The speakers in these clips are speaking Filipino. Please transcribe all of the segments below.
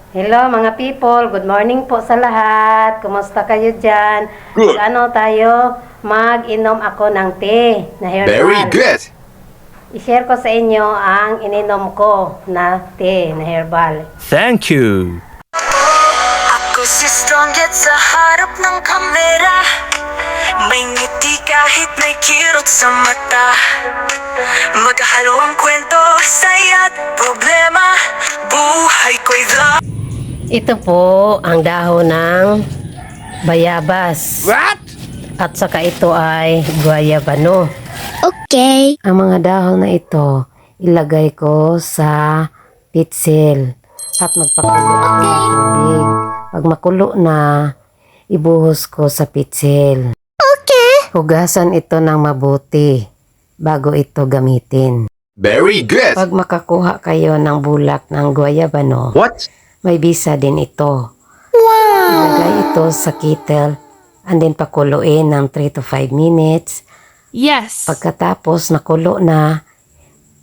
Hello mga people, good morning po sa lahat. Kumusta kayo dyan? Good. Ano tayo? Mag-inom ako ng tea na herbal. Very good. I-share ko sa inyo ang ininom ko na tea na herbal. Thank you. Ako si strongest sa harap ng kamera. May ngiti kahit may kirot sa mata. Maghahalo ang kwento, saya't problema. Buhay ko'y Ito po ang dahon ng bayabas. What? At saka ito ay guayabano. Okay. Ang mga dahon na ito, ilagay ko sa pitsil at magpakulo ako ng tubig. Pag makulo na, ibuhos ko sa pitsil. Okay. Hugasan ito ng mabuti bago ito gamitin. Very good. Pag makakuha kayo ng bulak ng guayabano, What? may bisa din ito. Ilagay ito sa kettle and then pakuluin ng 3 to 5 minutes. Yes. Pagkatapos makulo na,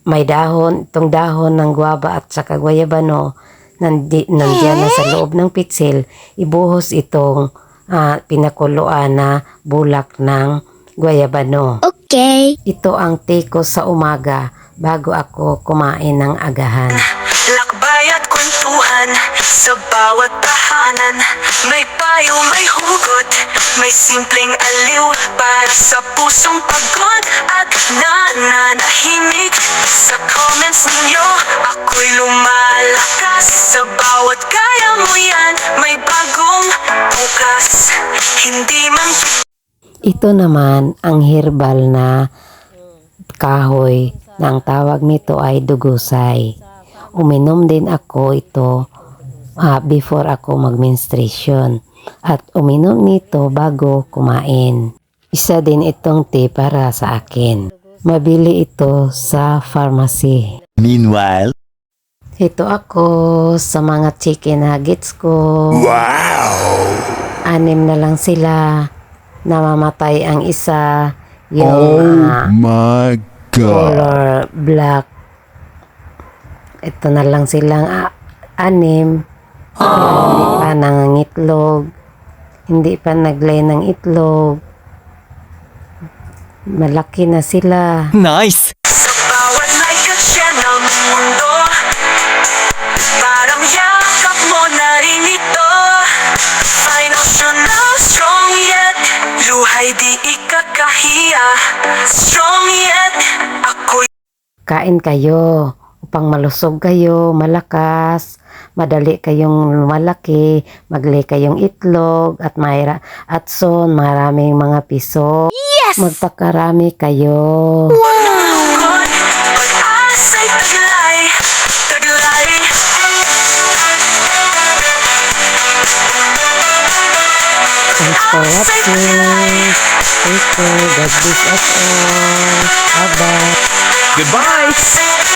may dahon, itong dahon ng guava at saka guayabano, nandiyan na sa loob ng pitsil, ibuhos itong pinakuluan na bulak ng guayabano. Okay. Ito ang tea ko sa umaga bago ako kumain ng agahan. Lakbay at kwentuhan sa bawat tahanan. May payo, may hugot, may simpleng aliw para sa pusong pagod at nananahimik. Sa comments ninyo, ako'y lumalakas. Sa bawat kaya mo yan, may bagong bukas. Hindi man Ito naman ang herbal na kahoy na ang tawag nito ay dugusay. Uminom din ako ito before ako mag-menstruation at uminom nito bago kumain. Isa din itong tea para sa akin. Mabili ito sa pharmacy. Meanwhile, Ito ako sa mga chicken nuggets ko. Wow. 6 na lang sila. Namamatay ang isa. Yung my color black. Ito na lang silang 6. Hindi pa nangangitlog. Hindi pa naglay ng itlog. Malaki na sila. nice. sa bawat like at share ng mundo. Parang yakap mo na rin ito. Financial strong yet, luhay di ikakahiya. Strong yet, ako'y Kain kayo upang malusog kayo, malakas, madali kayong malaki, maglay kayong itlog at maraming mga piso. Yes! Magpakarami kayo. malungkot. Pag-asa'y taglay, taglay. Thanks for watching. Take care. God bless us all. Bye-bye. Goodbye. Say